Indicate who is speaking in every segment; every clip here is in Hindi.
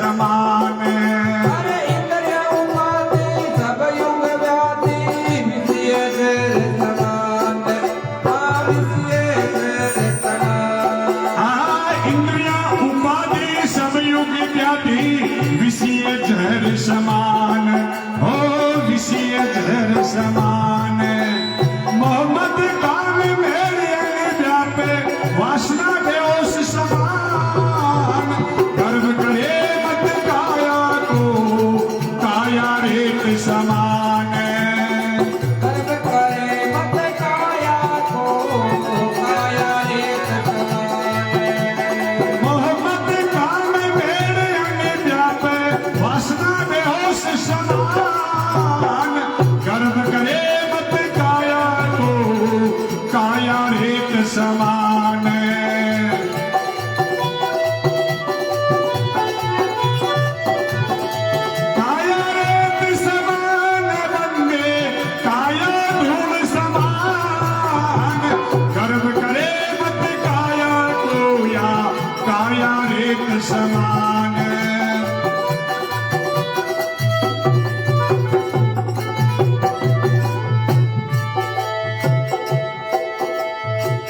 Speaker 1: समान।
Speaker 2: अरे इंद्रिय उपाधि सब युग व्याधि विषय झर समान। विषय झर समान।
Speaker 1: इंद्रिया उपाधि सब युग व्याधि विषय झर समान। हो विषय झर समान। मोहम्मद काम मेरे अंग व्यापे वासना बेहोश समान। गर्व करे मत काया को काया रेत समान।
Speaker 2: गर्व करे मत काया को काया रेत समान।
Speaker 1: मोहम्मद काम मेरे अंग व्यापे वासना बेहोश समान। गर्व करे मत काया को काया रेत समान। काया रेत समान बंदे काया धूल समान। गर्व करे मत काया को या काया रेत समान।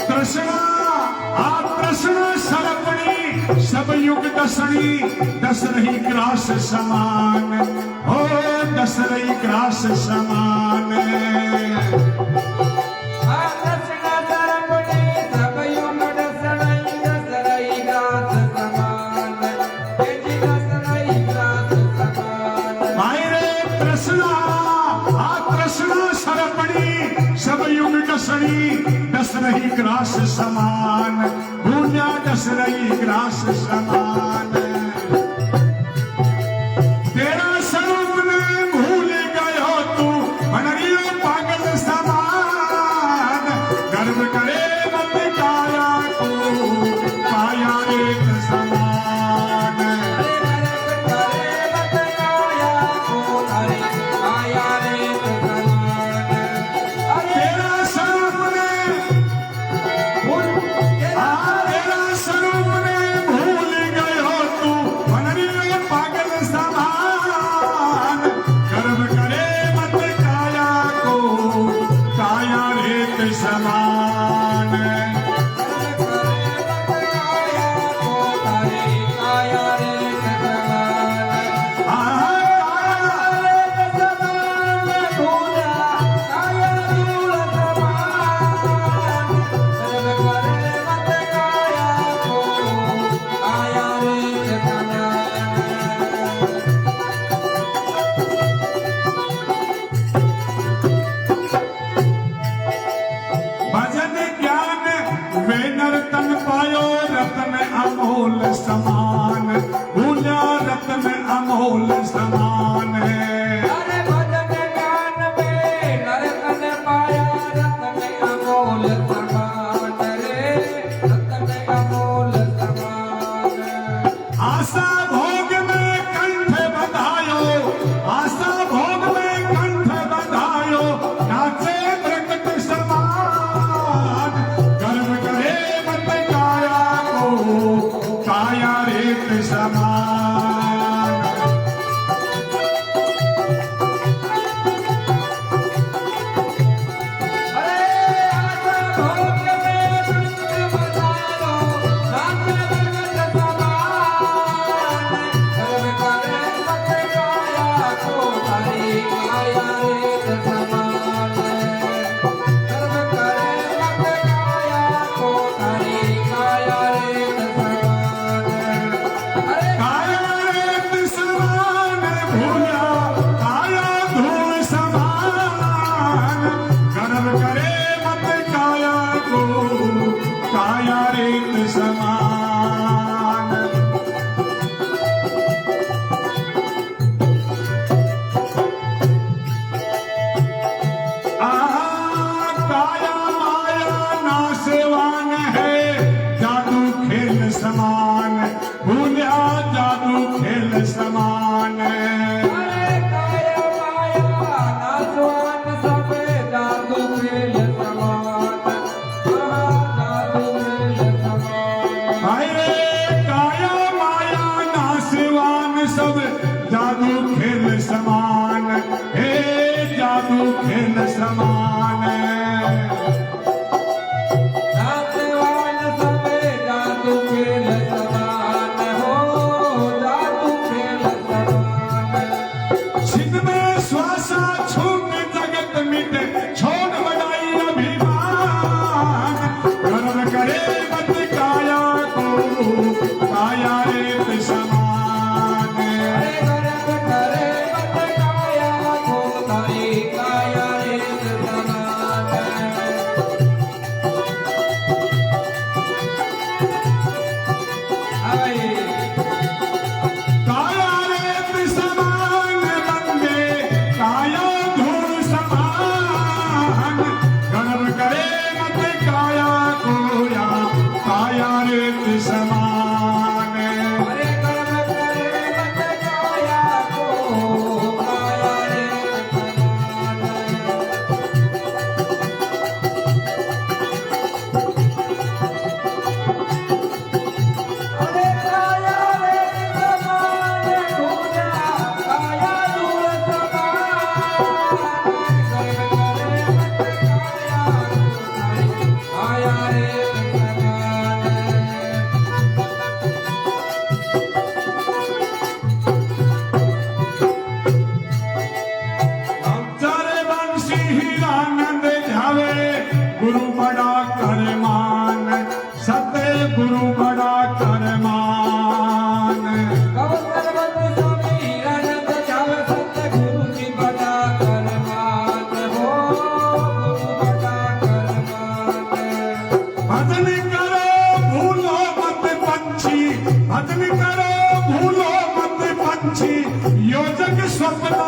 Speaker 1: तृष्णा तृष्णा सरपणी सब युग दसणी दस रही ग्रास समान। हो दस रही ग्रास समान।
Speaker 2: कृष्ण धर्मणि सब युग दसरई दसरई ग्रास समान। तेजी दसरई ग्रास समान।
Speaker 1: मायरे तृष्णा तृष्णा सरपणी सब युग दसणी दस रही ग्रास समान। भूजा दस रही ग्रास समान। तेरा स्वरूप ने भूल गयो तू बनरियो पागल समान। गर्व करे मत काया को काया रेत समान।
Speaker 2: गर्व करे मत काया को अरे काया रेत समान।
Speaker 1: तेरा स्वरूप ने तेरा स्वरूप ने भूल गयो तू बनरियो पागल समान। गर्व करे मत काया को काया रेत समान।
Speaker 2: गर्व करे मत काया को अरे काया रेत समान।
Speaker 1: भजन ज्ञान वे नर्तन पायो रत्न अमोल समान। भूला रत्न अमोल समान।
Speaker 2: अरे भजन ज्ञान में नरतन पाया रत्न अमोल समान। रे रत्न अमोल समान।
Speaker 1: आशा भोग में कंठ बधायो आशा भोग में कंठ बधायो नाचे प्रकट समान। गर्व करे मत काया को काया रेत समान।
Speaker 2: अरे आशा भोग में कंठ बधायो नाचे प्रकट समान। गर्व करे मत काया को अरे काया रेत समान। गर्व करे मत काया को अरे काया रेत समान। अरे
Speaker 1: काया रेत समान भूला काया धूल समान। गर्व करे मत काया को काया रेत समान। खेल समान हे जादू खेल समान
Speaker 2: नाचवान सबे जादू खेल समान हो जादू खेल समान
Speaker 1: छिद में श्वासा छूट जगत मिटे छोड़ बड़ाई अभिमान गर्व करे मत काया को काया रेत समान
Speaker 2: अरे गर्व करे मत काया को तारी काया रे समान आई
Speaker 1: काया रेत समान बंदे काया धूल समान गर्व करे मत काया को या काया रेत समान
Speaker 2: अरे गर्व करे मत काया को काया रे समान अरे काया रे समान ढूंढा काया दूर समान गर्व करे मत काया को काया रे समान
Speaker 1: चारे बंशी हीरानंद झावे गुरु बड़ा करमान सत्य गुरु बड़ा करमान
Speaker 2: कवसरवत स्वामी हीरानंद जावे सत्य गुरु की बड़ा करमान हो गुरु बड़ा करमान
Speaker 1: भजन करो भूलो मत पंछी भजन करो भूलो मत पंछी योजक स्वप्ना